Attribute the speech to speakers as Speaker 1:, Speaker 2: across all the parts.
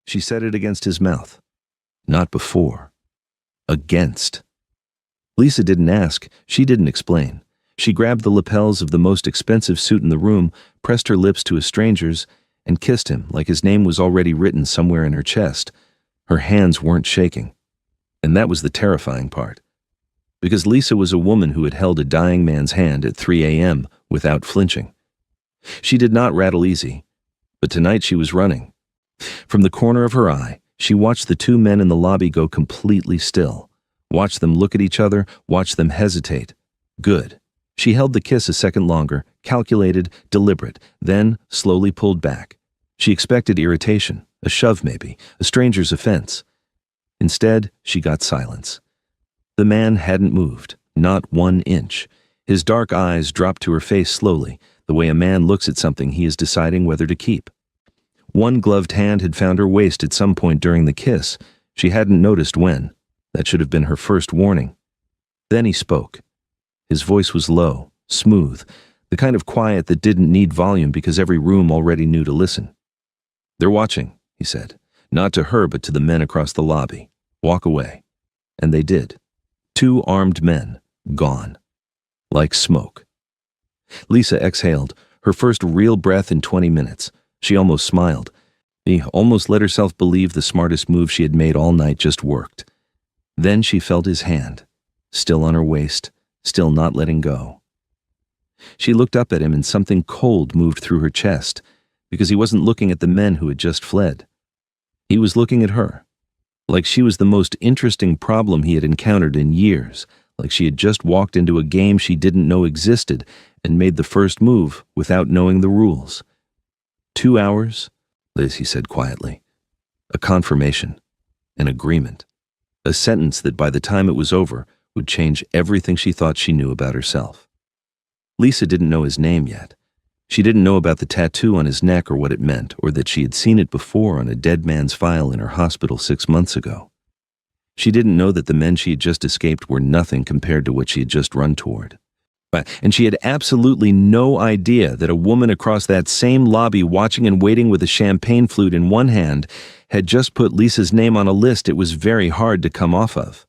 Speaker 1: She said it against his mouth. Not before. Against. Lisa didn't ask. She didn't explain. She grabbed the lapels of the most expensive suit in the room, pressed her lips to a stranger's, and kissed him like his name was already written somewhere in her chest. Her hands weren't shaking. And that was the terrifying part. Because Lisa was a woman who had held a dying man's hand at 3 a.m. without flinching. She did not rattle easy, but tonight she was running. From the corner of her eye, she watched the two men in the lobby go completely still. Watched them look at each other, watched them hesitate. Good. She held the kiss a second longer, calculated, deliberate, then slowly pulled back. She expected irritation, a shove maybe, a stranger's offense. Instead, she got silence. The man hadn't moved, not 1 inch. His dark eyes dropped to her face slowly, the way a man looks at something he is deciding whether to keep. One gloved hand had found her waist at some point during the kiss. She hadn't noticed when. That should have been her first warning. Then he spoke. His voice was low, smooth, the kind of quiet that didn't need volume because every room already knew to listen. "They're watching," he said. Not to her, but to the men across the lobby. "Walk away." And they did. 2 armed men, gone. Like smoke. Lisa exhaled, her first real breath in 20 minutes. She almost smiled. She almost let herself believe the smartest move she had made all night just worked. Then she felt his hand, still on her waist, still not letting go. She looked up at him and something cold moved through her chest, because he wasn't looking at the men who had just fled. He was looking at her, like she was the most interesting problem he had encountered in years, like she had just walked into a game she didn't know existed and made the first move without knowing the rules. 2 hours, he said quietly. A confirmation, an agreement, a sentence that by the time it was over would change everything she thought she knew about herself. Lisa didn't know his name yet. She didn't know about the tattoo on his neck or what it meant, or that she had seen it before on a dead man's file in her hospital 6 months ago. She didn't know that the men she had just escaped were nothing compared to what she had just run toward. And she had absolutely no idea that a woman across that same lobby watching and waiting with a champagne flute in one hand had just put Lisa's name on a list it was very hard to come off of.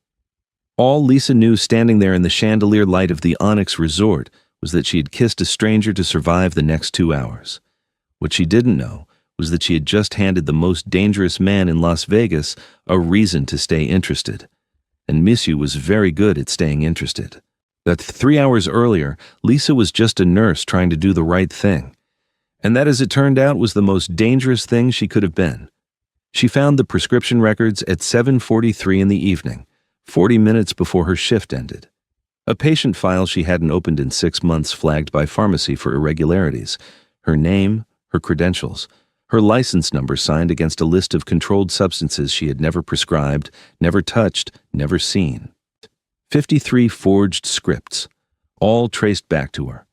Speaker 1: All Lisa knew standing there in the chandelier light of the Onyx Resort was that she had kissed a stranger to survive the next 2 hours. What she didn't know was that she had just handed the most dangerous man in Las Vegas a reason to stay interested. And Monsieur was very good at staying interested. That 3 hours earlier, Lisa was just a nurse trying to do the right thing. And that, as it turned out, was the most dangerous thing she could have been. She found the prescription records at 7:43 in the evening, 40 minutes before her shift ended. A patient file she hadn't opened in 6 months flagged by pharmacy for irregularities. Her name, her credentials, her license number signed against a list of controlled substances she had never prescribed, never touched, never seen. 53 forged scripts, all traced back to her.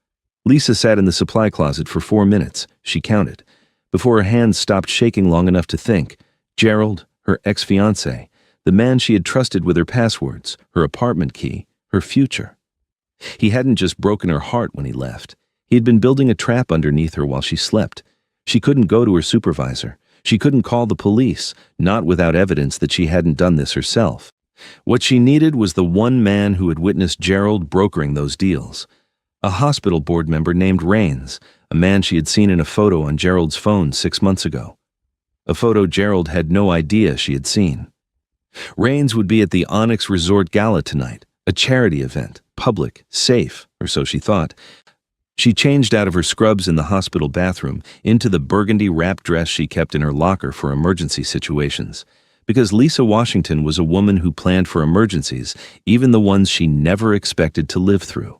Speaker 1: Lisa sat in the supply closet for 4 minutes, she counted, before her hands stopped shaking long enough to think. Gerald, her ex-fiancé, the man she had trusted with her passwords, her apartment key, her future. He hadn't just broken her heart when he left. He had been building a trap underneath her while she slept. She couldn't go to her supervisor. She couldn't call the police, not without evidence that she hadn't done this herself. What she needed was the one man who had witnessed Gerald brokering those deals. A hospital board member named Rains, a man she had seen in a photo on Gerald's phone 6 months ago. A photo Gerald had no idea she had seen. Rains would be at the Onyx Resort Gala tonight, a charity event, public, safe, or so she thought. She changed out of her scrubs in the hospital bathroom into the burgundy wrap dress she kept in her locker for emergency situations. Because Lisa Washington was a woman who planned for emergencies, even the ones she never expected to live through.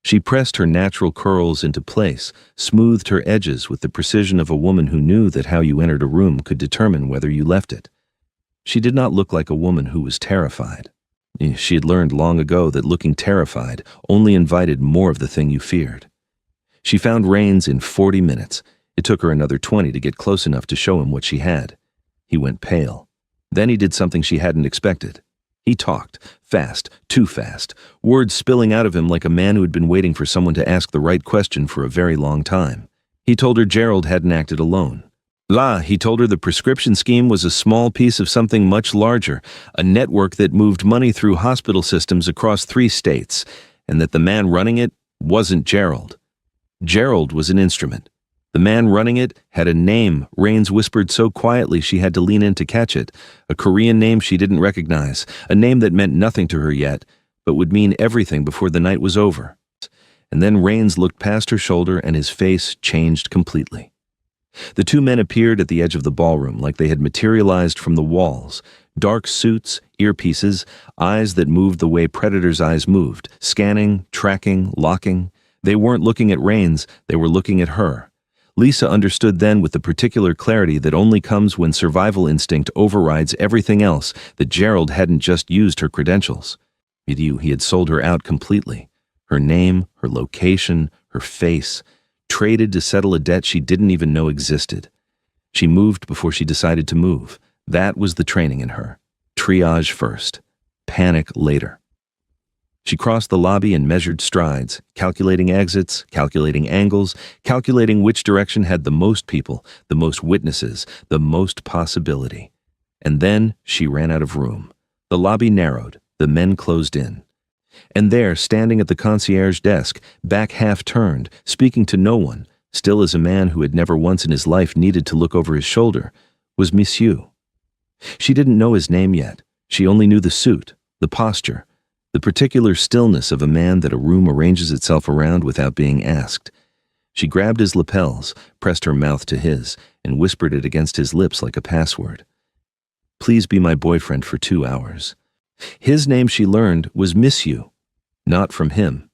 Speaker 1: She pressed her natural curls into place, smoothed her edges with the precision of a woman who knew that how you entered a room could determine whether you left it. She did not look like a woman who was terrified. She had learned long ago that looking terrified only invited more of the thing you feared. She found Rains in 40 minutes. It took her another 20 to get close enough to show him what she had. He went pale. Then he did something she hadn't expected. He talked, fast, too fast, words spilling out of him like a man who had been waiting for someone to ask the right question for a very long time. He told her Gerald hadn't acted alone. He told her the prescription scheme was a small piece of something much larger, a network that moved money through hospital systems across 3 states, and that the man running it wasn't Gerald. Gerald was an instrument. The man running it had a name, Rains whispered so quietly she had to lean in to catch it, a Korean name she didn't recognize, a name that meant nothing to her yet, but would mean everything before the night was over. And then Rains looked past her shoulder and his face changed completely. The 2 men appeared at the edge of the ballroom like they had materialized from the walls. Dark suits, earpieces, eyes that moved the way predators' eyes moved, scanning, tracking, locking. They weren't looking at Rains, they were looking at her. Lisa understood then with the particular clarity that only comes when survival instinct overrides everything else that Gerald hadn't just used her credentials. He had sold her out completely. Her name, her location, her face, traded to settle a debt she didn't even know existed. She moved before she decided to move. That was the training in her. Triage first, panic later. She crossed the lobby and measured strides, calculating exits, calculating angles, calculating which direction had the most people, the most witnesses, the most possibility. And then she ran out of room. The lobby narrowed, the men closed in. And there, standing at the concierge desk, back half turned, speaking to no one, still as a man who had never once in his life needed to look over his shoulder, was Monsieur. She didn't know his name yet. She only knew the suit, the posture, the particular stillness of a man that a room arranges itself around without being asked. She grabbed his lapels, pressed her mouth to his, and whispered it against his lips like a password. Please be my boyfriend for 2 hours. His name, she learned, was Monsieur, not from him.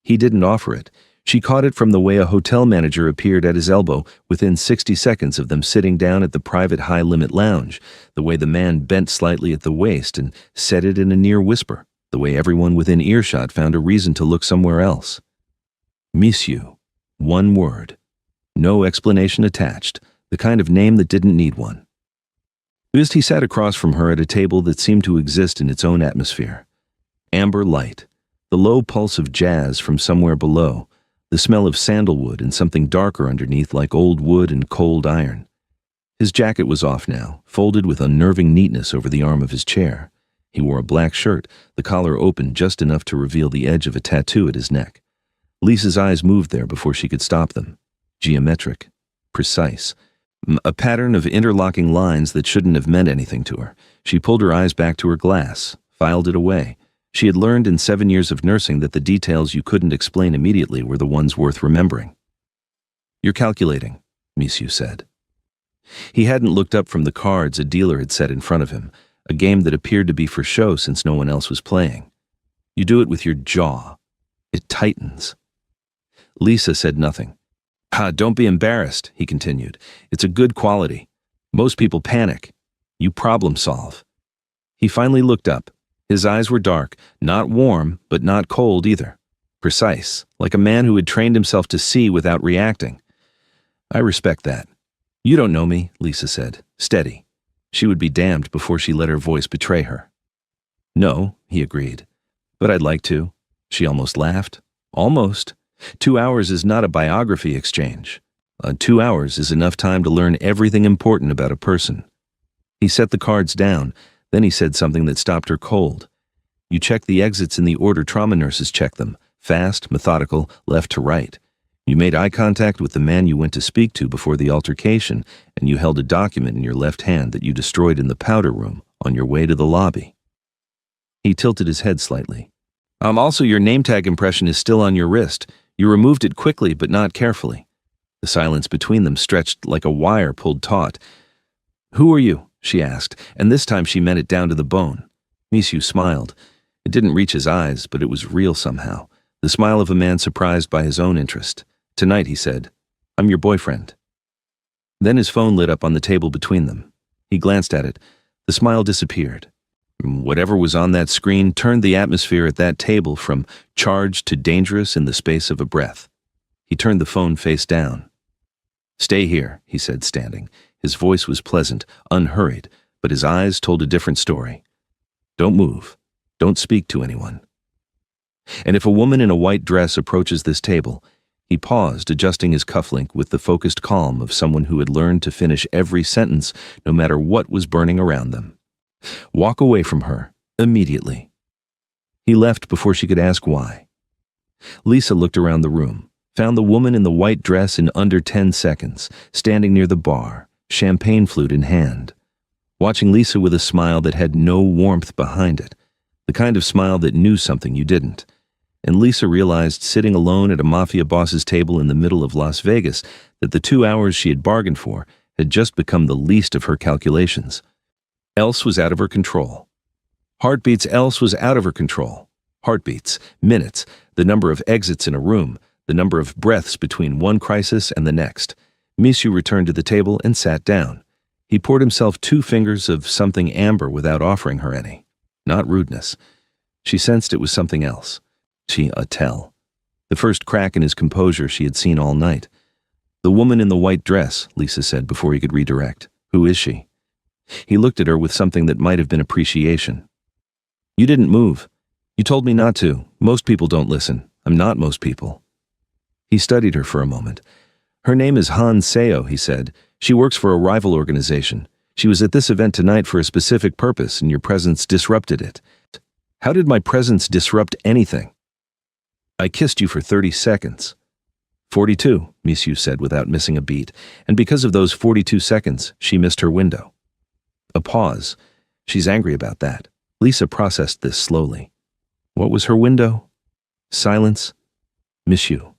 Speaker 1: He didn't offer it. She caught it from the way a hotel manager appeared at his elbow within 60 seconds of them sitting down at the private high-limit lounge, the way the man bent slightly at the waist and said it in a near whisper, the way everyone within earshot found a reason to look somewhere else. Monsieur. One word. No explanation attached, the kind of name that didn't need one. He sat across from her at a table that seemed to exist in its own atmosphere. Amber light, the low pulse of jazz from somewhere below, the smell of sandalwood and something darker underneath like old wood and cold iron. His jacket was off now, folded with unnerving neatness over the arm of his chair. He wore a black shirt, the collar open just enough to reveal the edge of a tattoo at his neck. Lisa's eyes moved there before she could stop them. Geometric, precise. A pattern of interlocking lines that shouldn't have meant anything to her. She pulled her eyes back to her glass, filed it away. She had learned in 7 years of nursing that the details you couldn't explain immediately were the ones worth remembering. You're calculating, Monsieur said. He hadn't looked up from the cards a dealer had set in front of him, a game that appeared to be for show since no one else was playing. You do it with your jaw. It tightens. Lisa said nothing. Don't be embarrassed, he continued. It's a good quality. Most people panic. You problem solve. He finally looked up. His eyes were dark, not warm, but not cold either. Precise, like a man who had trained himself to see without reacting. I respect that. You don't know me, Lisa said, steady. She would be damned before she let her voice betray her. No, he agreed. But I'd like to. She almost laughed. Almost. 2 hours is not a biography exchange. 2 hours is enough time to learn everything important about a person. He set the cards down, then he said something that stopped her cold. You check the exits in the order trauma nurses check them, fast, methodical, left to right. You made eye contact with the man you went to speak to before the altercation, and you held a document in your left hand that you destroyed in the powder room on your way to the lobby. He tilted his head slightly. Also, your name tag impression is still on your wrist. You removed it quickly, but not carefully. The silence between them stretched like a wire pulled taut. Who are you? She asked, and this time she meant it down to the bone. Monsieur smiled. It didn't reach his eyes, but it was real somehow. The smile of a man surprised by his own interest. Tonight, he said, I'm your boyfriend. Then his phone lit up on the table between them. He glanced at it. The smile disappeared. Whatever was on that screen turned the atmosphere at that table from charged to dangerous in the space of a breath. He turned the phone face down. Stay here, he said, standing. His voice was pleasant, unhurried, but his eyes told a different story. Don't move. Don't speak to anyone. And if a woman in a white dress approaches this table, He paused, adjusting his cufflink with the focused calm of someone who had learned to finish every sentence no matter what was burning around them. Walk away from her, immediately. He left before she could ask why. Lisa looked around the room, found the woman in the white dress in under 10 seconds, standing near the bar, champagne flute in hand. Watching Lisa with a smile that had no warmth behind it, the kind of smile that knew something you didn't. And Lisa realized, sitting alone at a Mafia boss's table in the middle of Las Vegas, that the 2 hours she had bargained for had just become the least of her calculations. Else was out of her control. Heartbeats else was out of her control. Heartbeats, minutes, the number of exits in a room, the number of breaths between one crisis and the next. Monsieur returned to the table and sat down. He poured himself 2 fingers of something amber without offering her any. Not rudeness. She sensed it was something else. A tell. The first crack in his composure she had seen all night. The woman in the white dress, Lisa said before he could redirect. Who is she? He looked at her with something that might have been appreciation. You didn't move. You told me not to. Most people don't listen. I'm not most people. He studied her for a moment. Her name is Han Seo, he said. She works for a rival organization. She was at this event tonight for a specific purpose, and your presence disrupted it. How did my presence disrupt anything? I kissed you for 30 seconds. 42, Monsieur said without missing a beat, and because of those 42 seconds, she missed her window. A pause. She's angry about that. Lisa processed this slowly. What was her window? Silence. Monsieur.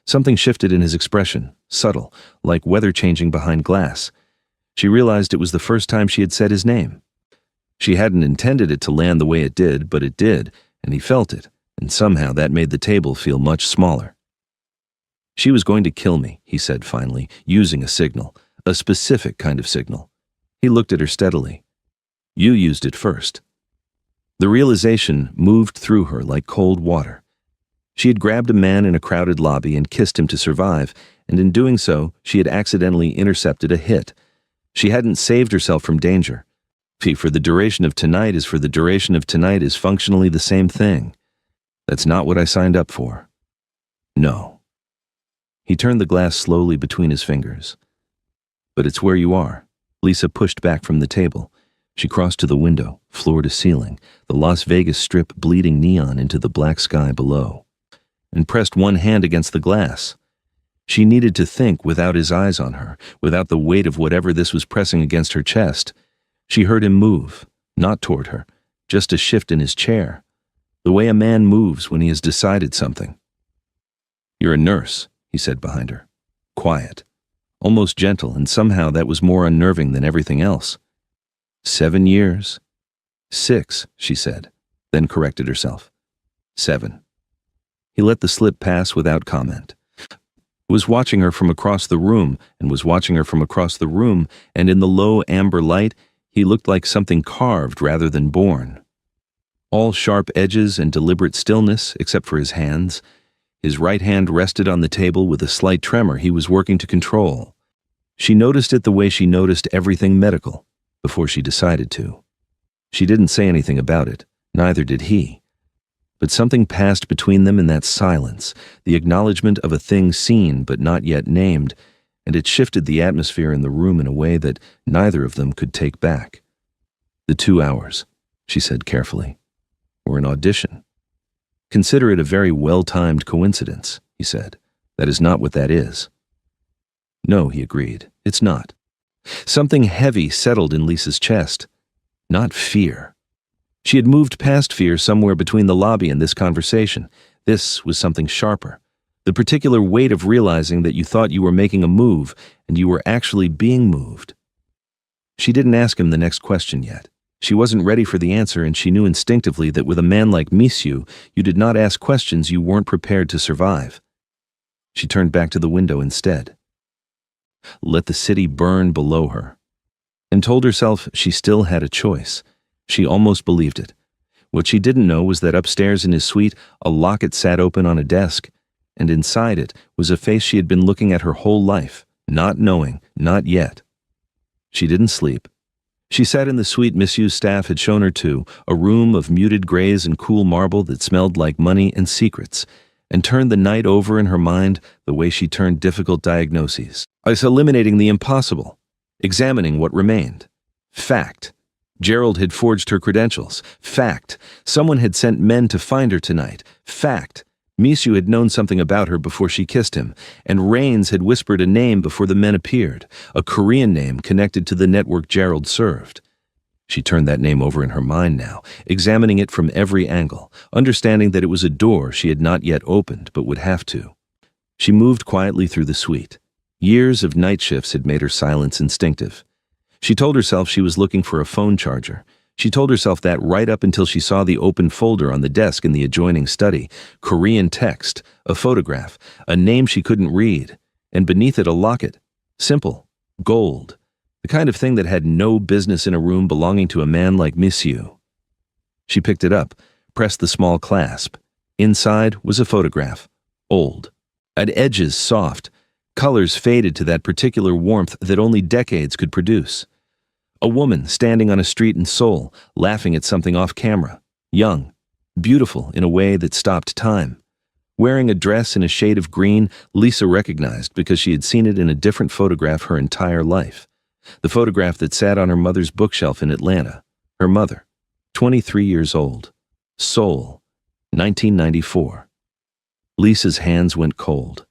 Speaker 1: Something shifted in his expression, subtle, like weather changing behind glass. She realized it was the first time she had said his name. She hadn't intended it to land the way it did, but it did, and he felt it, and somehow that made the table feel much smaller. She was going to kill me, he said finally, using a signal, a specific kind of signal. He looked at her steadily. You used it first. The realization moved through her like cold water. She had grabbed a man in a crowded lobby and kissed him to survive, and in doing so, she had accidentally intercepted a hit. She hadn't saved herself from danger. For the duration of tonight is for the duration of tonight is functionally the same thing. That's not what I signed up for. No. He turned the glass slowly between his fingers. But it's where you are. Lisa pushed back from the table. She crossed to the window, floor to ceiling, the Las Vegas Strip bleeding neon into the black sky below, and pressed one hand against the glass. She needed to think without his eyes on her, without the weight of whatever this was pressing against her chest. She heard him move, not toward her, just a shift in his chair, the way a man moves when he has decided something. You're a nurse, he said behind her. Quiet, almost gentle, and somehow that was more unnerving than everything else. 7 years. 6, she said, then corrected herself. 7. He let the slip pass without comment. Was watching her from across the room, and was watching her from across the room, and in the low amber light, he looked like something carved rather than born. All sharp edges and deliberate stillness, except for his hands. His right hand rested on the table with a slight tremor he was working to control. She noticed it the way she noticed everything medical, before she decided to. She didn't say anything about it, neither did he. But something passed between them in that silence, the acknowledgement of a thing seen but not yet named, and it shifted the atmosphere in the room in a way that neither of them could take back. The 2 hours, she said carefully, were an audition. Consider it a very well-timed coincidence, he said. That is not what that is. No, he agreed, it's not. Something heavy settled in Lisa's chest. Not fear. She had moved past fear somewhere between the lobby and this conversation. This was something sharper. The particular weight of realizing that you thought you were making a move and you were actually being moved. She didn't ask him the next question yet. She wasn't ready for the answer, and she knew instinctively that with a man like Monsieur, you did not ask questions you weren't prepared to survive. She turned back to the window instead. Let the city burn below her, and told herself she still had a choice. She almost believed it. What she didn't know was that upstairs in his suite, a locket sat open on a desk, and inside it was a face she had been looking at her whole life, not knowing, not yet. She didn't sleep. She sat in the suite Monsieur's staff had shown her to, a room of muted grays and cool marble that smelled like money and secrets, and turned the night over in her mind the way she turned difficult diagnoses. I was eliminating the impossible, examining what remained. Fact. Gerald had forged her credentials. Fact. Someone had sent men to find her tonight. Fact. Misu had known something about her before she kissed him, and Rains had whispered a name before the men appeared, a Korean name connected to the network Gerald served. She turned that name over in her mind now, examining it from every angle, understanding that it was a door she had not yet opened but would have to. She moved quietly through the suite. Years of night shifts had made her silence instinctive. She told herself she was looking for a phone charger. She told herself that right up until she saw the open folder on the desk in the adjoining study, Korean text, a photograph, a name she couldn't read, and beneath it a locket, simple, gold. The kind of thing that had no business in a room belonging to a man like Misu. She picked it up, pressed the small clasp. Inside was a photograph, old. At edges soft, colors faded to that particular warmth that only decades could produce. A woman standing on a street in Seoul, laughing at something off camera, young, beautiful in a way that stopped time. Wearing a dress in a shade of green Lisa recognized because she had seen it in a different photograph her entire life. The photograph that sat on her mother's bookshelf in Atlanta. Her mother, 23 years old. Seoul, 1994. Lisa's hands went cold.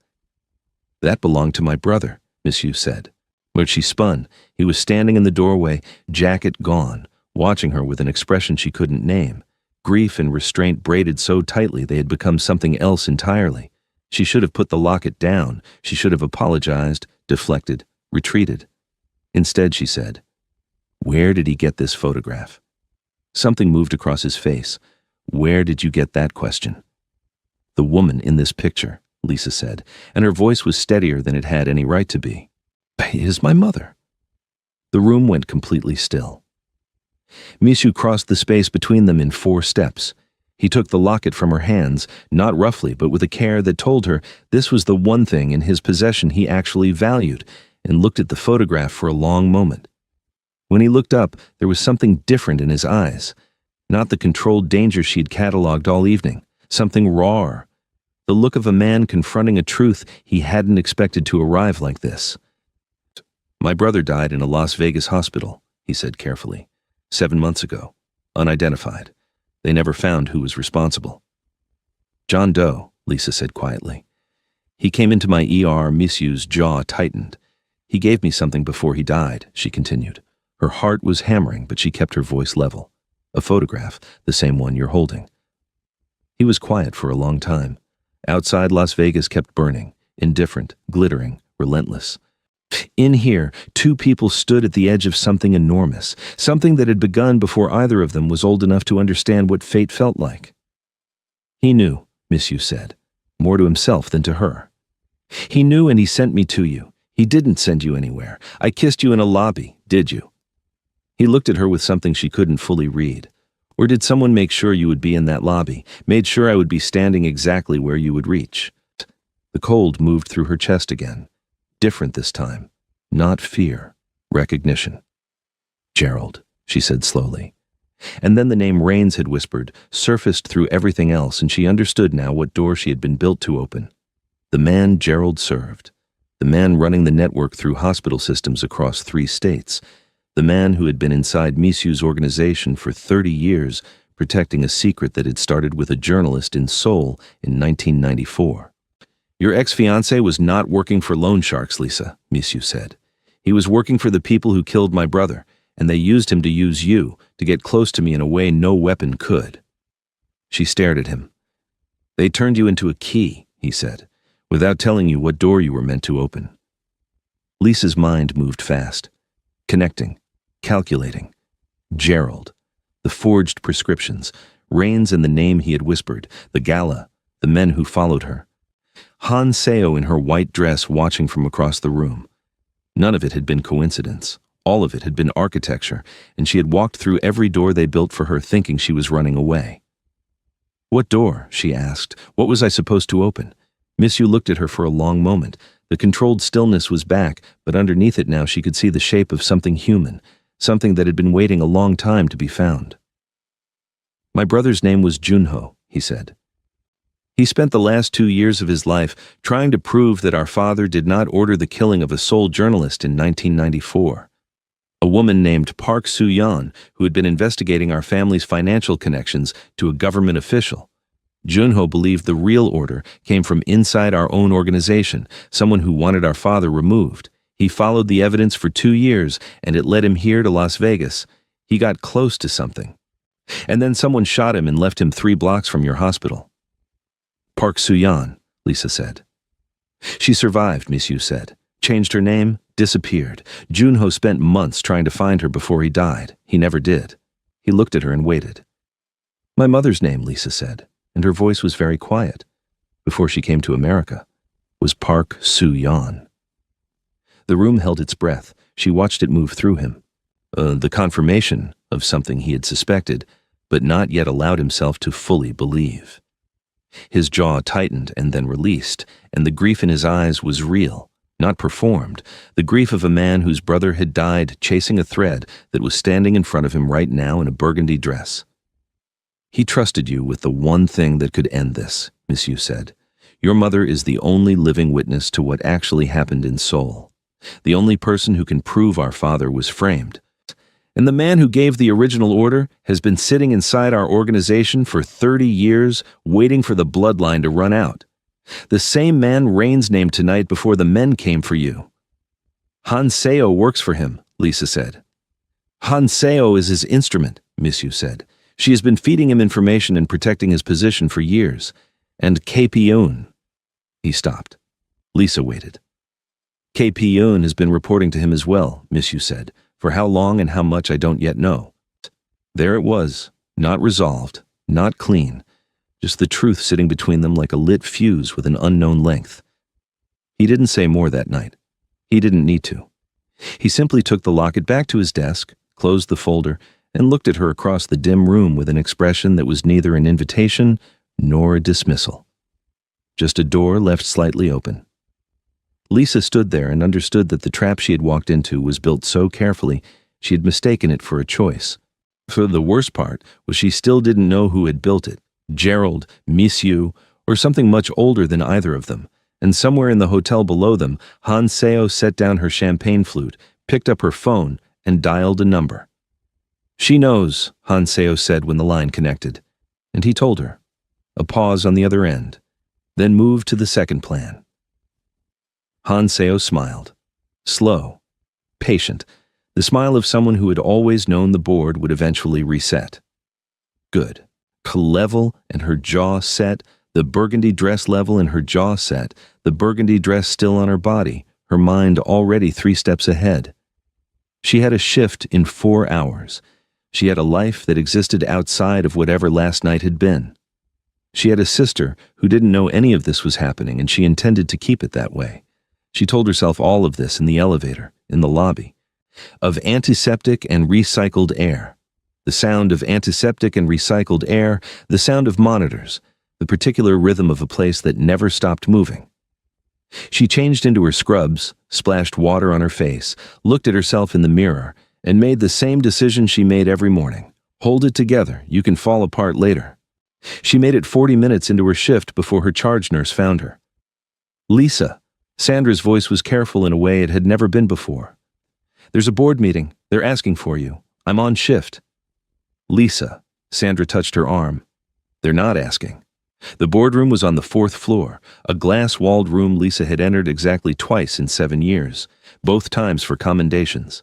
Speaker 1: That belonged to my brother, Miss Yu said. But she spun. He was standing in the doorway, jacket gone, watching her with an expression she couldn't name. Grief and restraint braided so tightly they had become something else entirely. She should have put the locket down. She should have apologized, deflected, retreated. Instead, she said, "Where did he get this photograph?" Something moved across his face. "Where did you get that question?" "The woman in this picture," Lisa said, and her voice was steadier than it had any right to be. "Is my mother." The room went completely still. Misu crossed the space between them in 4 steps. He took the locket from her hands, not roughly, but with a care that told her this was the one thing in his possession he actually valued, and looked at the photograph for a long moment. When he looked up, there was something different in his eyes. Not the controlled danger she'd cataloged all evening. Something rawer. The look of a man confronting a truth he hadn't expected to arrive like this. "My brother died in a Las Vegas hospital," he said carefully. 7 months ago. Unidentified. They never found who was responsible. "John Doe," Lisa said quietly. "He came into my ER." Misu's jaw tightened. "He gave me something before he died," she continued. Her heart was hammering, but she kept her voice level. "A photograph, the same one you're holding." He was quiet for a long time. Outside, Las Vegas kept burning, indifferent, glittering, relentless. In here, 2 people stood at the edge of something enormous, something that had begun before either of them was old enough to understand what fate felt like. "He knew," Misu said, more to himself than to her. "He knew and he sent me to you. He didn't send you anywhere. I kissed you in a lobby, did you?" He looked at her with something she couldn't fully read. "Or did someone make sure you would be in that lobby, made sure I would be standing exactly where you would reach?" The cold moved through her chest again. Different this time. Not fear. Recognition. "Gerald," she said slowly. And then the name Rains had whispered, surfaced through everything else, and she understood now what door she had been built to open. The man Gerald served. The man running the network through hospital systems across 3 states. The man who had been inside Misu's organization for 30 years, protecting a secret that had started with a journalist in Seoul in 1994. "Your ex-fiancé was not working for loan sharks, Lisa," Misu said. "He was working for the people who killed my brother, and they used him to use you, to get close to me in a way no weapon could." She stared at him. "They turned you into a key," he said, "without telling you what door you were meant to open." Lisa's mind moved fast, connecting, calculating. Gerald, the forged prescriptions, Rains and the name he had whispered, the gala, the men who followed her. Han Seo in her white dress watching from across the room. None of it had been coincidence. All of it had been architecture, and she had walked through every door they built for her thinking she was running away. "What door?" she asked. "What was I supposed to open?" Miss Yu looked at her for a long moment. The controlled stillness was back, but underneath it now she could see the shape of something human, something that had been waiting a long time to be found. "My brother's name was Junho," he said. He spent the last 2 years of his life trying to prove that our father did not order the killing of a sole journalist in 1994. A woman named Park Soo-yeon, who had been investigating our family's financial connections to a government official. Junho believed the real order came from inside our own organization, someone who wanted our father removed. He followed the evidence for 2 years, and it led him here to Las Vegas. He got close to something. And then someone shot him and left him 3 blocks from your hospital. Park Soo-yeon, Lisa said. She survived, Miss Yu said. Changed her name, disappeared. Junho spent months trying to find her before he died. He never did. He looked at her and waited. My mother's name, Lisa said, and her voice was very quiet, before she came to America, was Park Soo-yeon. The room held its breath. She watched it move through him. The confirmation of something he had suspected, but not yet allowed himself to fully believe. His jaw tightened and then released, and the grief in his eyes was real, not performed, the grief of a man whose brother had died chasing a thread that was standing in front of him right now in a burgundy dress. He trusted you with the one thing that could end this, Miss Yu said. Your mother is the only living witness to what actually happened in Seoul. The only person who can prove our father was framed. And the man who gave the original order has been sitting inside our organization for 30 years, waiting for the bloodline to run out. The same man Rain's named tonight before the men came for you. Han Seo works for him, Lisa said. Han Seo is his instrument, Miss Yu said. She has been feeding him information and protecting his position for years. And KP-eun. He stopped. Lisa waited. KP-eun has been reporting to him as well, Miss Yu said. For how long and how much I don't yet know. There it was, not resolved, not clean, just the truth sitting between them like a lit fuse with an unknown length. He didn't say more that night. He didn't need to. He simply took the locket back to his desk, closed the folder, and looked at her across the dim room with an expression that was neither an invitation nor a dismissal. Just a door left slightly open. Lisa stood there and understood that the trap she had walked into was built so carefully she had mistaken it for a choice. For the worst part was she still didn't know who had built it, Gerald, Miss Yu, or something much older than either of them. And somewhere in the hotel below them, Han Seo set down her champagne flute, picked up her phone, and dialed a number. She knows, Han Seo said when the line connected. And he told her. A pause on the other end, then moved to the second plan. Han Seo smiled. Slow, patient, the smile of someone who had always known the board would eventually reset. Good. Level and her jaw set, the burgundy dress level and her jaw set, the burgundy dress still on her body, her mind already 3 steps ahead. She had a shift in 4 hours. She had a life that existed outside of whatever last night had been. She had a sister who didn't know any of this was happening, and she intended to keep it that way. She told herself all of this in the elevator, in the lobby. Of antiseptic and recycled air. The sound of antiseptic and recycled air, the sound of monitors, the particular rhythm of a place that never stopped moving. She changed into her scrubs, splashed water on her face, looked at herself in the mirror, and made the same decision she made every morning. Hold it together, you can fall apart later. She made it 40 minutes into her shift before her charge nurse found her. Lisa. Sandra's voice was careful in a way it had never been before. There's a board meeting. They're asking for you. I'm on shift. Lisa. Sandra touched her arm. They're not asking. The boardroom was on the 4th floor, a glass-walled room Lisa had entered exactly twice in 7 years, both times for commendations.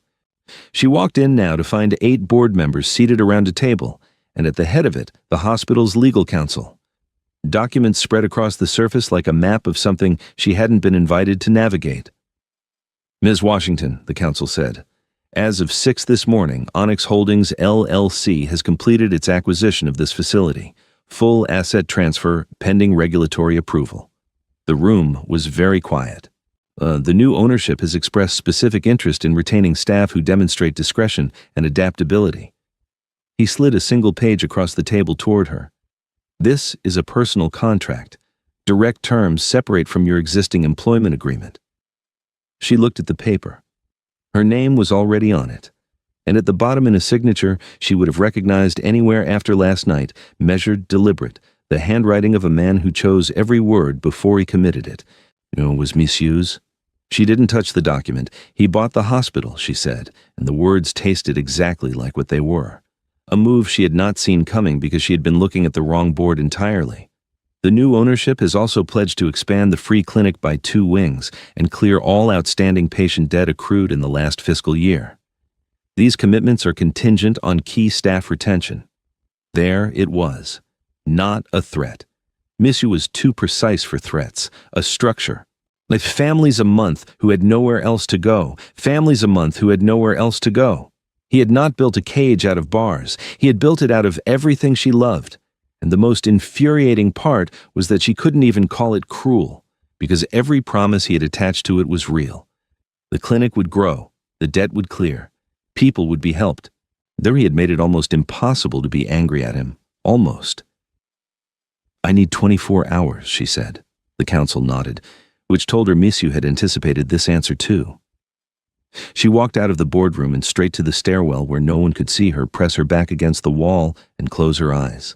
Speaker 1: She walked in now to find 8 board members seated around a table, and at the head of it, the hospital's legal counsel. Documents spread across the surface like a map of something she hadn't been invited to navigate. Ms. Washington, the counsel said, as of 6 this morning, Onyx Holdings LLC has completed its acquisition of this facility. Full asset transfer pending regulatory approval. The room was very quiet. The new ownership has expressed specific interest in retaining staff who demonstrate discretion and adaptability. He slid a single page across the table toward her. This is a personal contract. Direct terms separate from your existing employment agreement. She looked at the paper. Her name was already on it, and at the bottom in a signature she would have recognized anywhere after last night, measured, deliberate, the handwriting of a man who chose every word before he committed it. It was Monsieur's. She didn't touch the document. He bought the hospital, she said, and the words tasted exactly like what they were. A move she had not seen coming because she had been looking at the wrong board entirely. The new ownership has also pledged to expand the free clinic by 2 wings and clear all outstanding patient debt accrued in the last fiscal year. These commitments are contingent on key staff retention. There it was. Not a threat. Monsieur was too precise for threats. A structure. Like families a month who had nowhere else to go. Families a month who had nowhere else to go. He had not built a cage out of bars. He had built it out of everything she loved. And the most infuriating part was that she couldn't even call it cruel, because every promise he had attached to it was real. The clinic would grow. The debt would clear. People would be helped. Though he had made it almost impossible to be angry at him. Almost. "I need 24 hours, she said. The counsel nodded, which told her Monsieur had anticipated this answer too. She walked out of the boardroom and straight to the stairwell where no one could see her, press her back against the wall, and close her eyes.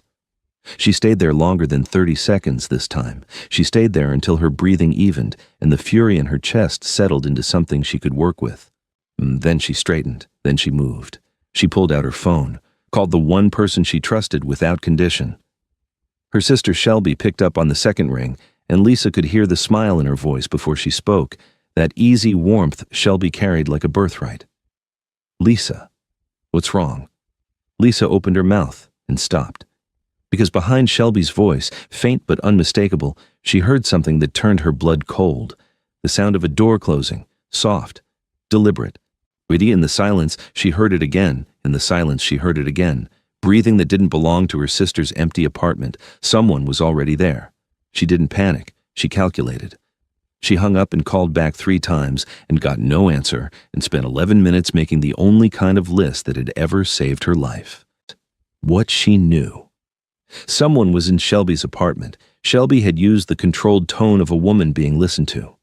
Speaker 1: She stayed there longer than 30 seconds this time. She stayed there until her breathing evened and the fury in her chest settled into something she could work with. Then she straightened. Then she moved. She pulled out her phone, called the one person she trusted without condition. Her sister Shelby picked up on the second ring, and Lisa could hear the smile in her voice before she spoke, that easy warmth Shelby carried like a birthright. "Lisa, what's wrong?" Lisa opened her mouth and stopped. Because behind Shelby's voice, faint but unmistakable, she heard something that turned her blood cold. The sound of a door closing, soft, deliberate. Witty in the silence, she heard it again. In the silence, she heard it again. Breathing that didn't belong to her sister's empty apartment. Someone was already there. She didn't panic. She calculated. She hung up and called back 3 times and got no answer and spent 11 minutes making the only kind of list that had ever saved her life. What she knew. Someone was in Shelby's apartment. Shelby had used the controlled tone of a woman being listened to.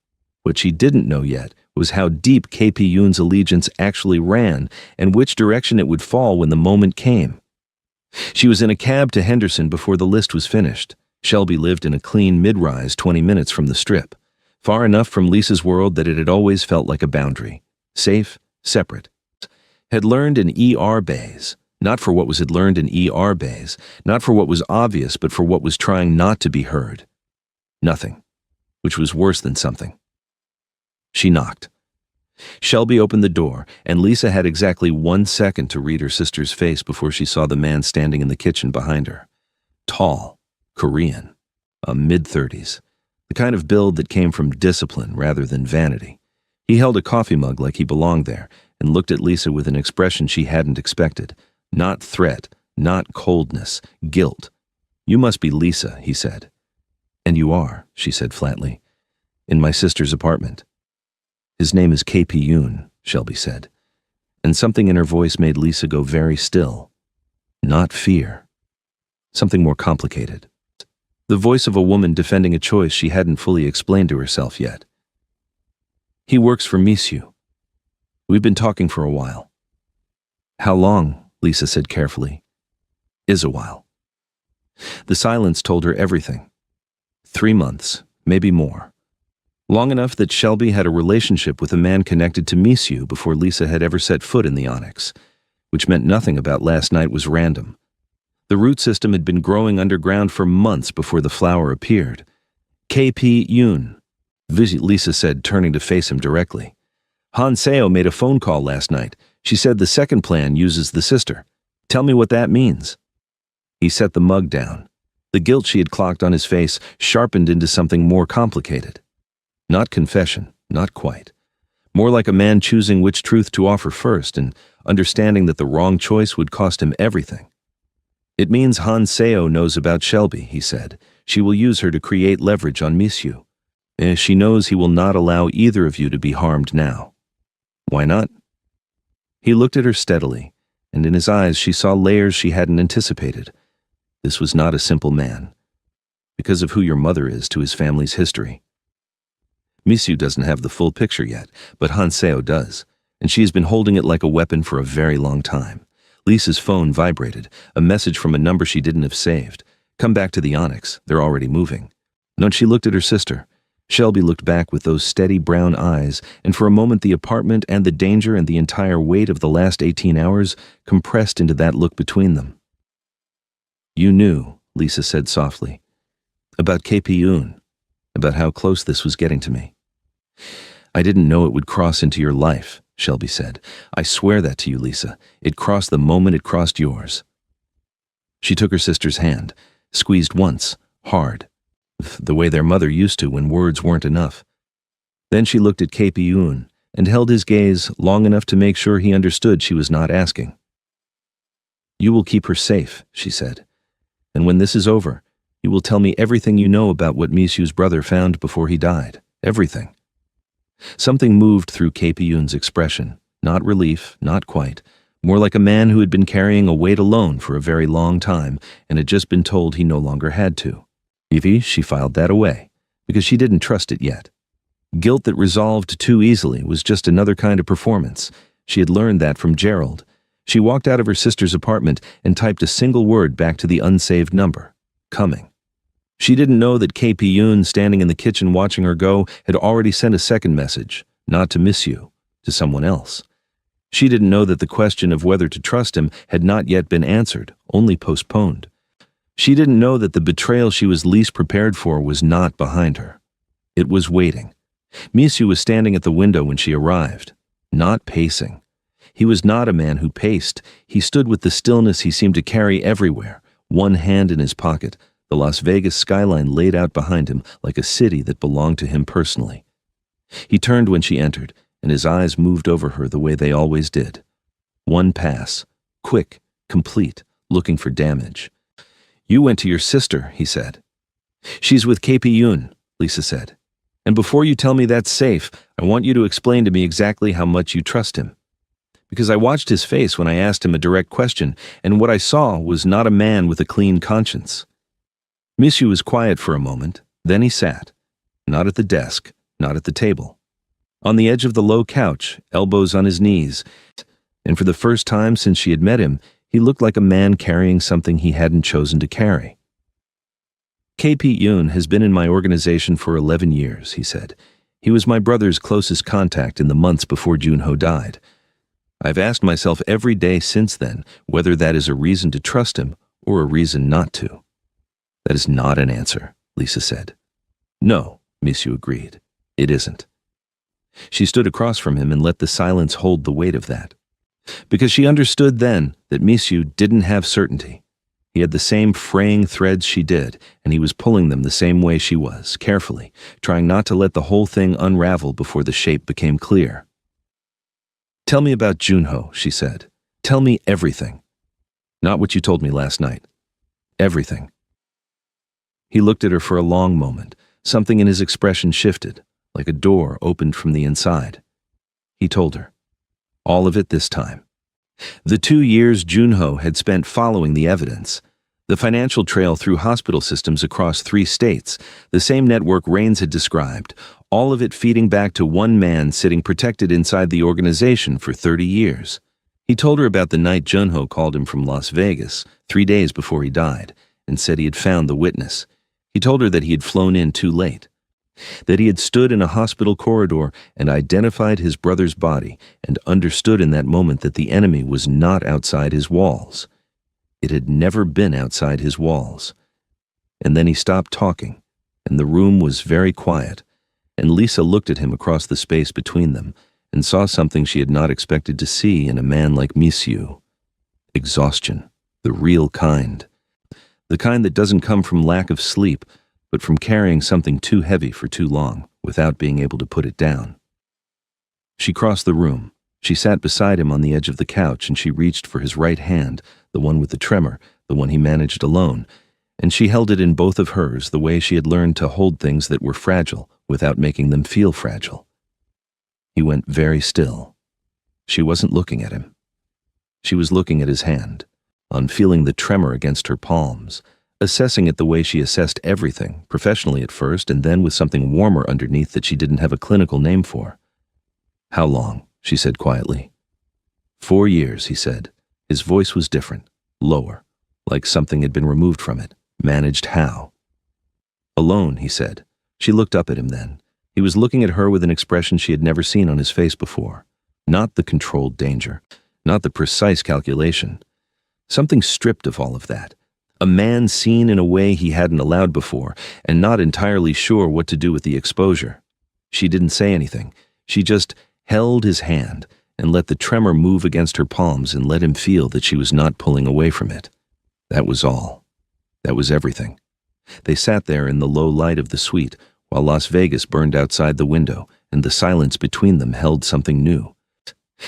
Speaker 1: What she didn't know yet was how deep KP Yoon's allegiance actually ran and which direction it would fall when the moment came. She was in a cab to Henderson before the list was finished. Shelby lived in a clean mid-rise 20 minutes from the Strip, far enough from Lisa's world that it had always felt like a boundary. Safe, separate. Had learned in ER bays. Not for what was had learned in ER bays, not for what was obvious, but for what was trying not to be heard. Nothing, which was worse than something. She knocked. Shelby opened the door, and Lisa had exactly 1 second to read her sister's face before she saw the man standing in the kitchen behind her. Tall, Korean, a mid-30s, the kind of build that came from discipline rather than vanity. He held a coffee mug like he belonged there, and looked at Lisa with an expression she hadn't expected. Not threat, not coldness, guilt. "You must be Lisa," he said. "And you are," she said flatly. "In my sister's apartment." "His name is KP Yoon," Shelby said. And something in her voice made Lisa go very still. Not fear. Something more complicated. The voice of a woman defending a choice she hadn't fully explained to herself yet. "He works for Monsieur. We've been talking for a while." "How long?" Lisa said carefully. "Is a while." The silence told her everything. 3 months, maybe more. Long enough that Shelby had a relationship with a man connected to Monsieur before Lisa had ever set foot in the Onyx, which meant nothing about last night was random. The root system had been growing underground for months before the flower appeared. "KP Yoon," Lisa said, turning to face him directly. "Han Seo made a phone call last night. She said the second plan uses the sister. Tell me what that means." He set the mug down. The guilt she had clocked on his face sharpened into something more complicated. Not confession, not quite. More like a man choosing which truth to offer first and understanding that the wrong choice would cost him everything. "It means Han Seo knows about Shelby," he said. "She will use her to create leverage on Monsieur. She knows he will not allow either of you to be harmed now." "Why not?" He looked at her steadily, and in his eyes she saw layers she hadn't anticipated. This was not a simple man. Because of who your mother is to his family's history. Monsieur doesn't have the full picture yet, but Han Seo does, and she has been holding it like a weapon for a very long time. Lisa's phone vibrated, a message from a number she didn't have saved. Come back to the Onyx, they're already moving. No, she looked at her sister. Shelby looked back with those steady brown eyes, and for a moment the apartment and the danger and the entire weight of the last 18 hours compressed into that look between them. You knew, Lisa said softly, about KP about how close this was getting to me. I didn't know it would cross into your life, Shelby said. I swear that to you, Lisa. It crossed the moment it crossed yours. She took her sister's hand, squeezed once, hard, the way their mother used to when words weren't enough. Then she looked at KP and held his gaze long enough to make sure he understood she was not asking. You will keep her safe, she said. And when this is over, you will tell me everything you know about what Misu's brother found before he died. Everything. Something moved through KP expression. Not relief, not quite. More like a man who had been carrying a weight alone for a very long time and had just been told he no longer had to. Evie, she filed that away, because she didn't trust it yet. Guilt that resolved too easily was just another kind of performance. She had learned that from Gerald. She walked out of her sister's apartment and typed a single word back to the unsaved number. Coming. She didn't know that KP standing in the kitchen watching her go, had already sent a second message, not to miss you, to someone else. She didn't know that the question of whether to trust him had not yet been answered, only postponed. She didn't know that the betrayal she was least prepared for was not behind her. It was waiting. Misu was standing at the window when she arrived, not pacing. He was not a man who paced. He stood with the stillness he seemed to carry everywhere, one hand in his pocket, the Las Vegas skyline laid out behind him like a city that belonged to him personally. He turned when she entered, and his eyes moved over her the way they always did. One pass, quick, complete, looking for damage. You went to your sister, he said. She's with KP Lisa said. And before you tell me that's safe, I want you to explain to me exactly how much you trust him. Because I watched his face when I asked him a direct question, and what I saw was not a man with a clean conscience. Misu was quiet for a moment, then he sat. Not at the desk, not at the table. On the edge of the low couch, elbows on his knees, and for the first time since she had met him, he looked like a man carrying something he hadn't chosen to carry. KP has been in my organization for 11 years, he said. He was my brother's closest contact in the months before Junho died. I've asked myself every day since then whether that is a reason to trust him or a reason not to. That is not an answer, Lisa said. No, Misu agreed. It isn't. She stood across from him and let the silence hold the weight of that. Because she understood then that Misu didn't have certainty. He had the same fraying threads she did, and he was pulling them the same way she was, carefully, trying not to let the whole thing unravel before the shape became clear. Tell me about Junho, she said. Tell me everything. Not what you told me last night. Everything. He looked at her for a long moment. Something in his expression shifted, like a door opened from the inside. He told her. All of it this time. The 2 years Junho had spent following the evidence. The financial trail through hospital systems across 3 states, the same network Rains had described, all of it feeding back to one man sitting protected inside the organization for 30 years. He told her about the night Junho called him from Las Vegas, 3 days before he died, and said he had found the witness. He told her that he had flown in too late, that he had stood in a hospital corridor and identified his brother's body and understood in that moment that the enemy was not outside his walls. It had never been outside his walls. And then he stopped talking, and the room was very quiet, and Lisa looked at him across the space between them and saw something she had not expected to see in a man like Misu. Exhaustion, the real kind. The kind that doesn't come from lack of sleep, but from carrying something too heavy for too long, without being able to put it down. She crossed the room. She sat beside him on the edge of the couch, and she reached for his right hand, the one with the tremor, the one he managed alone, and she held it in both of hers the way she had learned to hold things that were fragile without making them feel fragile. He went very still. She wasn't looking at him. She was looking at his hand, on feeling the tremor against her palms, assessing it the way she assessed everything, professionally at first and then with something warmer underneath that she didn't have a clinical name for. How long? She said quietly. 4 years, he said. His voice was different, lower, like something had been removed from it, Managed how? Alone, he said. She looked up at him then. He was looking at her with an expression she had never seen on his face before. Not the controlled danger, not the precise calculation. Something stripped of all of that. A man seen in a way he hadn't allowed before, and not entirely sure what to do with the exposure. She didn't say anything. She just held his hand and let the tremor move against her palms and let him feel that she was not pulling away from it. That was all. That was everything. They sat there in the low light of the suite, while Las Vegas burned outside the window, and the silence between them held something new.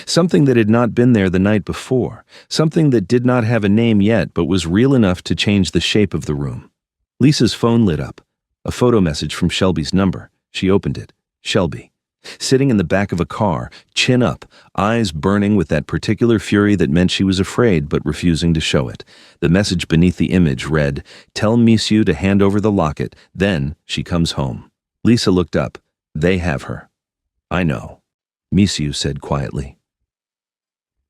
Speaker 1: Something that had not been there the night before, something that did not have a name yet but was real enough to change the shape of the room. Lisa's phone lit up. A photo message from Shelby's number. She opened it. Shelby. Sitting in the back of a car, chin up, eyes burning with that particular fury that meant she was afraid but refusing to show it. The message beneath the image read, "Tell Monsieur to hand over the locket, then she comes home." Lisa looked up. They have her. I know, Monsieur said quietly.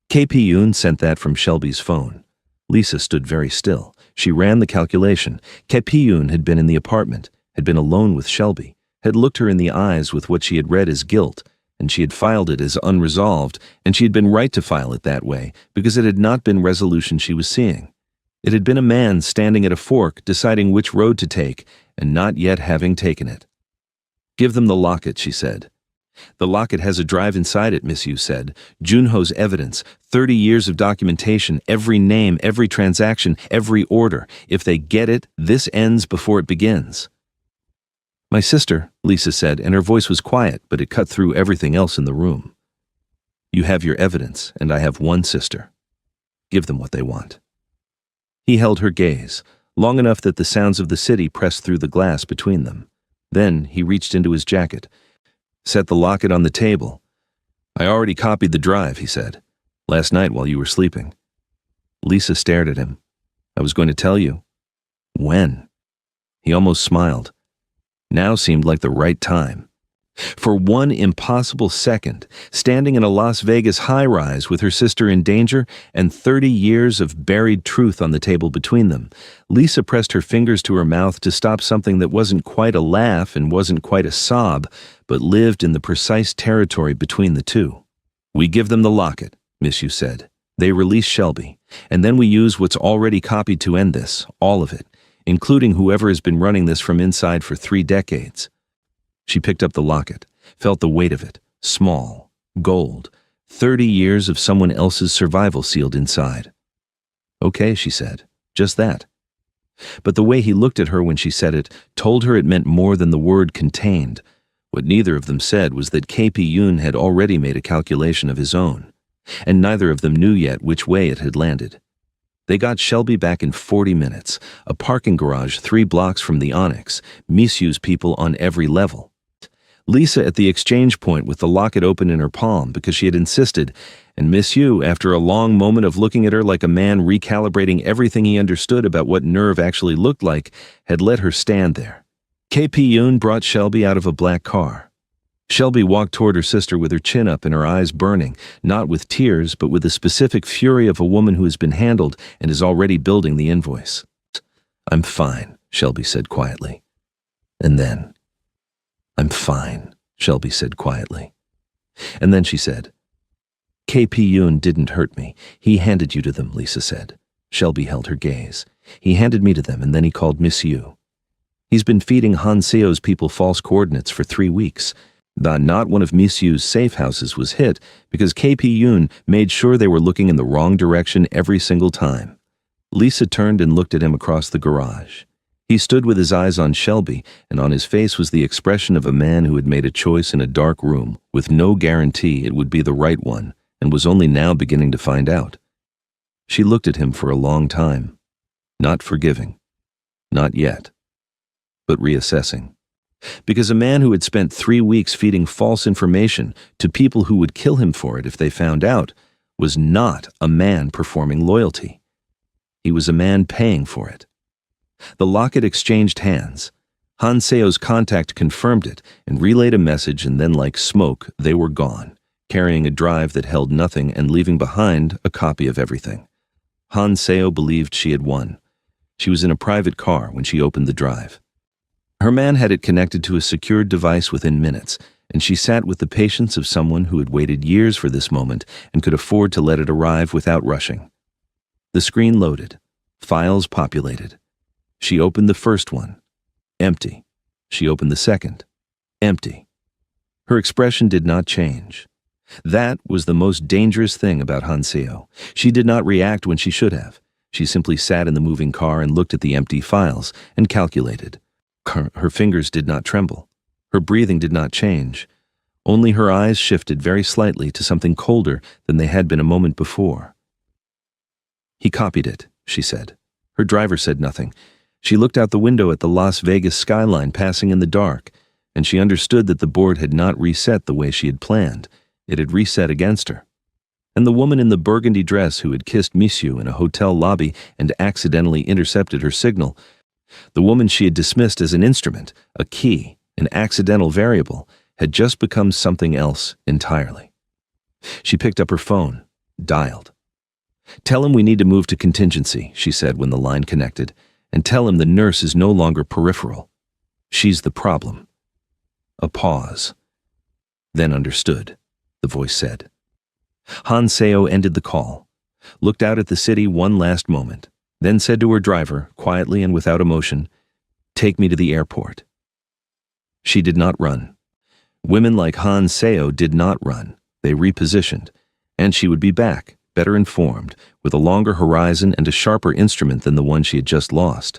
Speaker 1: KP Yoon sent that from Shelby's phone. Lisa stood very still. She ran the calculation. KP Yoon had been in the apartment, had been alone with Shelby, had looked her in the eyes with what she had read as guilt, and she had filed it as unresolved, and she had been right to file it that way, because it had not been resolution she was seeing. It had been a man standing at a fork, deciding which road to take, and not yet having taken it. Give them the locket, she said. The locket has a drive inside it, Miss Yu said. Junho's evidence, 30 years of documentation, every name, every transaction, every order. If they get it, this ends before it begins. My sister, Lisa said, and her voice was quiet, but it cut through everything else in the room. You have your evidence, and I have one sister. Give them what they want. He held her gaze, long enough that the sounds of the city pressed through the glass between them. Then he reached into his jacket, set the locket on the table. I already copied the drive, he said, last night while you were sleeping. Lisa stared at him. I was going to tell you. When? He almost smiled. Now seemed like the right time. For one impossible second, standing in a Las Vegas high-rise with her sister in danger and 30 years of buried truth on the table between them, Lisa pressed her fingers to her mouth to stop something that wasn't quite a laugh and wasn't quite a sob, but lived in the precise territory between the two. We give them the locket, Miss Yu said. They release Shelby, and then we use what's already copied to end this, all of it, including whoever has been running this from inside for 3 decades. She picked up the locket, felt the weight of it, small, gold, 30 years of someone else's survival sealed inside. Okay, she said, just that. But the way he looked at her when she said it told her it meant more than the word contained. What neither of them said was that KP Yoon had already made a calculation of his own, and neither of them knew yet which way it had landed. They got Shelby back in 40 minutes, a parking garage 3 blocks from the Onyx, Miss Yu's people on every level. Lisa at the exchange point with the locket open in her palm because she had insisted, and Miss Yu, after a long moment of looking at her like a man recalibrating everything he understood about what nerve actually looked like, had let her stand there. KP Yoon brought Shelby out of a black car. Shelby walked toward her sister with her chin up and her eyes burning, not with tears, but with the specific fury of a woman who has been handled and is already building the invoice. I'm fine, Shelby said quietly. And then, I'm fine, Shelby said quietly. And then she said, KP Yoon didn't hurt me. He handed you to them, Lisa said. Shelby held her gaze. He handed me to them, and then he called Miss Yu. He's been feeding Han Seo's people false coordinates for 3 weeks. Not one of Miss Yu's safe houses was hit because KP Yoon made sure they were looking in the wrong direction every single time. Lisa turned and looked at him across the garage. He stood with his eyes on Shelby, and on his face was the expression of a man who had made a choice in a dark room with no guarantee it would be the right one, and was only now beginning to find out. She looked at him for a long time, not forgiving, not yet, but reassessing. Because a man who had spent 3 weeks feeding false information to people who would kill him for it if they found out was not a man performing loyalty. He was a man paying for it. The locket exchanged hands. Han Seo's contact confirmed it and relayed a message, and then like smoke, they were gone, carrying a drive that held nothing and leaving behind a copy of everything. Han Seo believed she had won. She was in a private car when she opened the drive. Her man had it connected to a secured device within minutes, and she sat with the patience of someone who had waited years for this moment and could afford to let it arrive without rushing. The screen loaded. Files populated. She opened the first one. Empty. She opened the second. Empty. Her expression did not change. That was the most dangerous thing about Hanseo. She did not react when she should have. She simply sat in the moving car and looked at the empty files and calculated. Her fingers did not tremble. Her breathing did not change. Only her eyes shifted very slightly to something colder than they had been a moment before. "He copied it," she said. Her driver said nothing. She looked out the window at the Las Vegas skyline passing in the dark, and she understood that the board had not reset the way she had planned. It had reset against her. And the woman in the burgundy dress who had kissed Monsieur in a hotel lobby and accidentally intercepted her signal, the woman she had dismissed as an instrument, a key, an accidental variable, had just become something else entirely. She picked up her phone, dialed. "Tell him we need to move to contingency," she said when the line connected, "and tell him the nurse is no longer peripheral. She's the problem." A pause. "Then understood," the voice said. Hanseo ended the call, looked out at the city one last moment, then said to her driver, quietly and without emotion, "Take me to the airport." She did not run. Women like Hanseo did not run. They repositioned, and she would be back, better informed, with a longer horizon and a sharper instrument than the one she had just lost.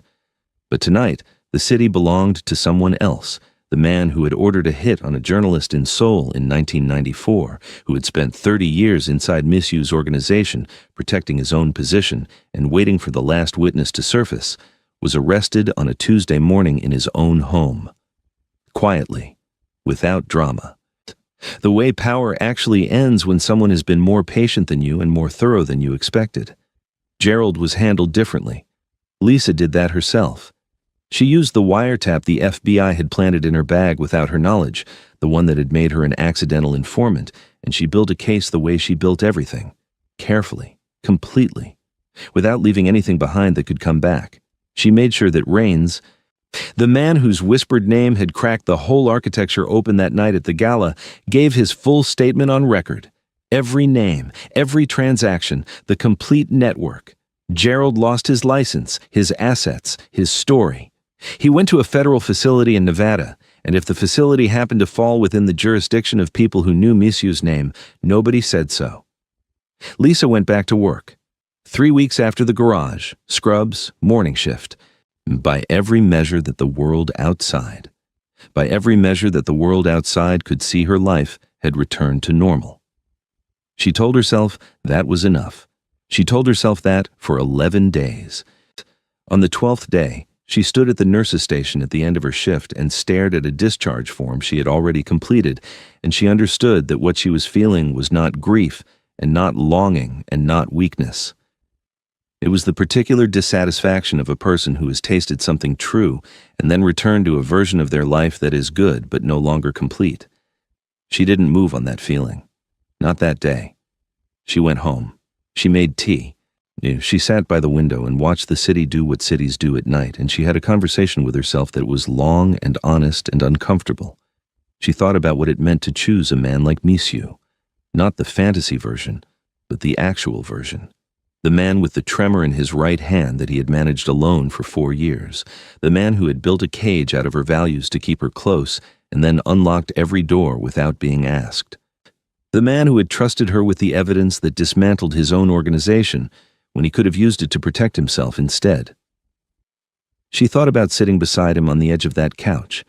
Speaker 1: But tonight, the city belonged to someone else, the man who had ordered a hit on a journalist in Seoul in 1994, who had spent 30 years inside Misu's organization, protecting his own position and waiting for the last witness to surface, was arrested on a Tuesday morning in his own home. Quietly, without drama. The way power actually ends when someone has been more patient than you and more thorough than you expected. Gerald was handled differently. Lisa did that herself. She used the wiretap the FBI had planted in her bag without her knowledge, the one that had made her an accidental informant, and she built a case the way she built everything. Carefully, completely, without leaving anything behind that could come back. She made sure that Rains, the man whose whispered name had cracked the whole architecture open that night at the gala, gave his full statement on record. Every name, every transaction, the complete network. Gerald lost his license, his assets, his story. He went to a federal facility in Nevada, and if the facility happened to fall within the jurisdiction of people who knew Misu's name, nobody said so. Lisa went back to work. 3 weeks after the garage, scrubs, morning shift. By every measure that the world outside, could see, her life had returned to normal. She told herself that was enough. She told herself that for 11 days. On the 12th day, she stood at the nurse's station at the end of her shift and stared at a discharge form she had already completed, and she understood that what she was feeling was not grief, and not longing, and not weakness. It was the particular dissatisfaction of a person who has tasted something true and then returned to a version of their life that is good but no longer complete. She didn't move on that feeling. Not that day. She went home. She made tea. She sat by the window and watched the city do what cities do at night, and she had a conversation with herself that was long and honest and uncomfortable. She thought about what it meant to choose a man like Misu. Not the fantasy version, but the actual version. The man with the tremor in his right hand that he had managed alone for 4 years. The man who had built a cage out of her values to keep her close and then unlocked every door without being asked. The man who had trusted her with the evidence that dismantled his own organization when he could have used it to protect himself instead. She thought about sitting beside him on the edge of that couch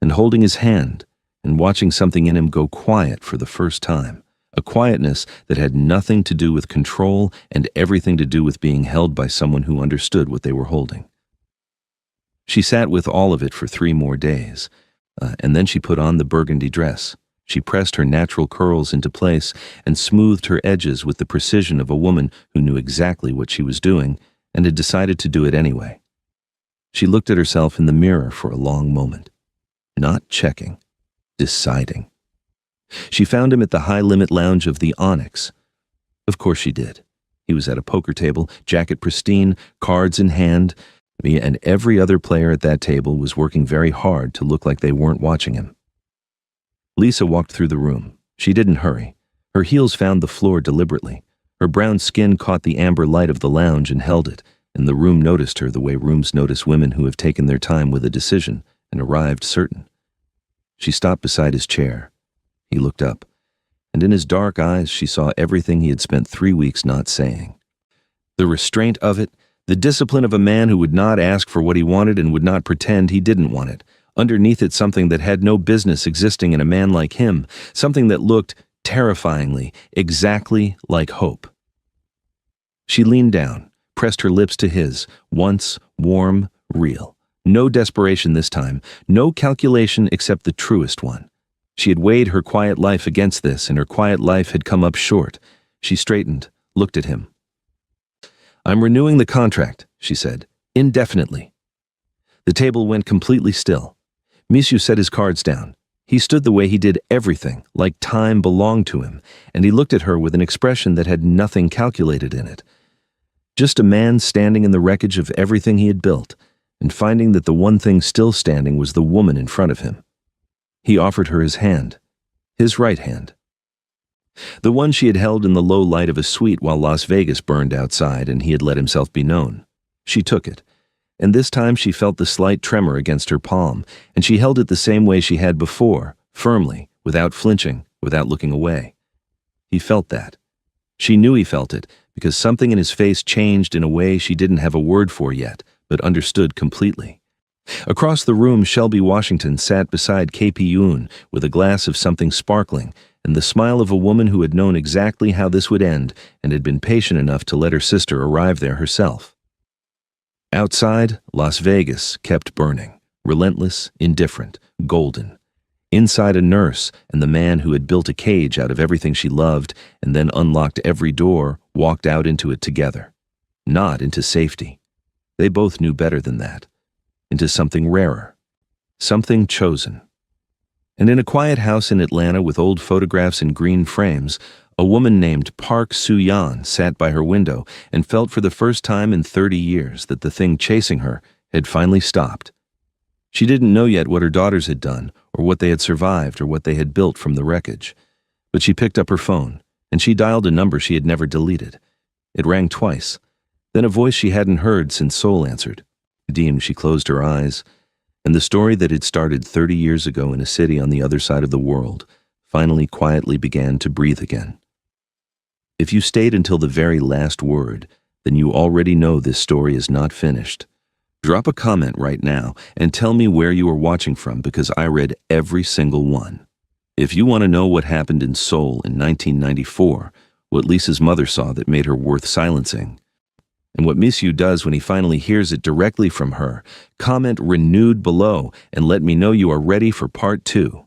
Speaker 1: and holding his hand and watching something in him go quiet for the first time. A quietness that had nothing to do with control and everything to do with being held by someone who understood what they were holding. She sat with all of it for 3 more days, and then she put on the burgundy dress. She pressed her natural curls into place and smoothed her edges with the precision of a woman who knew exactly what she was doing and had decided to do it anyway. She looked at herself in the mirror for a long moment, not checking, deciding. She found him at the high-limit lounge of the Onyx. Of course she did. He was at a poker table, jacket pristine, cards in hand, Me and every other player at that table was working very hard to look like they weren't watching him. Lisa walked through the room. She didn't hurry. Her heels found the floor deliberately. Her brown skin caught the amber light of the lounge and held it, and the room noticed her the way rooms notice women who have taken their time with a decision and arrived certain. She stopped beside his chair. He looked up, and in his dark eyes she saw everything he had spent 3 weeks not saying. The restraint of it, the discipline of a man who would not ask for what he wanted and would not pretend he didn't want it. Underneath it, something that had no business existing in a man like him, something that looked terrifyingly, exactly like hope. She leaned down, pressed her lips to his, once warm, real. No desperation this time, no calculation except the truest one. She had weighed her quiet life against this, and her quiet life had come up short. She straightened, looked at him. "I'm renewing the contract," she said, "indefinitely." The table went completely still. Monsieur set his cards down. He stood the way he did everything, like time belonged to him, and he looked at her with an expression that had nothing calculated in it. Just a man standing in the wreckage of everything he had built, and finding that the one thing still standing was the woman in front of him. He offered her his hand, his right hand. The one she had held in the low light of a suite while Las Vegas burned outside and he had let himself be known. She took it, and this time she felt the slight tremor against her palm, and she held it the same way she had before, firmly, without flinching, without looking away. He felt that. She knew he felt it, because something in his face changed in a way she didn't have a word for yet, but understood completely. Across the room, Shelby Washington sat beside KP Yoon with a glass of something sparkling and the smile of a woman who had known exactly how this would end and had been patient enough to let her sister arrive there herself. Outside, Las Vegas kept burning, relentless, indifferent, golden. Inside, a nurse and the man who had built a cage out of everything she loved and then unlocked every door walked out into it together. Not into safety. They both knew better than that. Into something rarer. Something chosen. And in a quiet house in Atlanta with old photographs in green frames, a woman named Park Soo-yeon sat by her window and felt for the first time in 30 years that the thing chasing her had finally stopped. She didn't know yet what her daughters had done, or what they had survived, or what they had built from the wreckage. But she picked up her phone, and she dialed a number she had never deleted. It rang twice. Then a voice she hadn't heard since Seoul answered. She closed her eyes, and the story that had started 30 years ago in a city on the other side of the world finally quietly began to breathe again. If you stayed until the very last word, then you already know this story is not finished. Drop a comment right now and tell me where you are watching from, because I read every single one. If you want to know what happened in Seoul in 1994, what Lisa's mother saw that made her worth silencing, and what Monsieur does when he finally hears it directly from her, comment renewed below and let me know you are ready for part 2.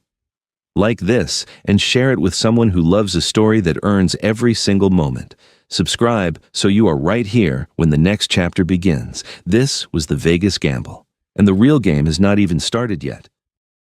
Speaker 1: Like this and share it with someone who loves a story that earns every single moment. Subscribe so you are right here when the next chapter begins. This was the Vegas Gamble, and the real game has not even started yet.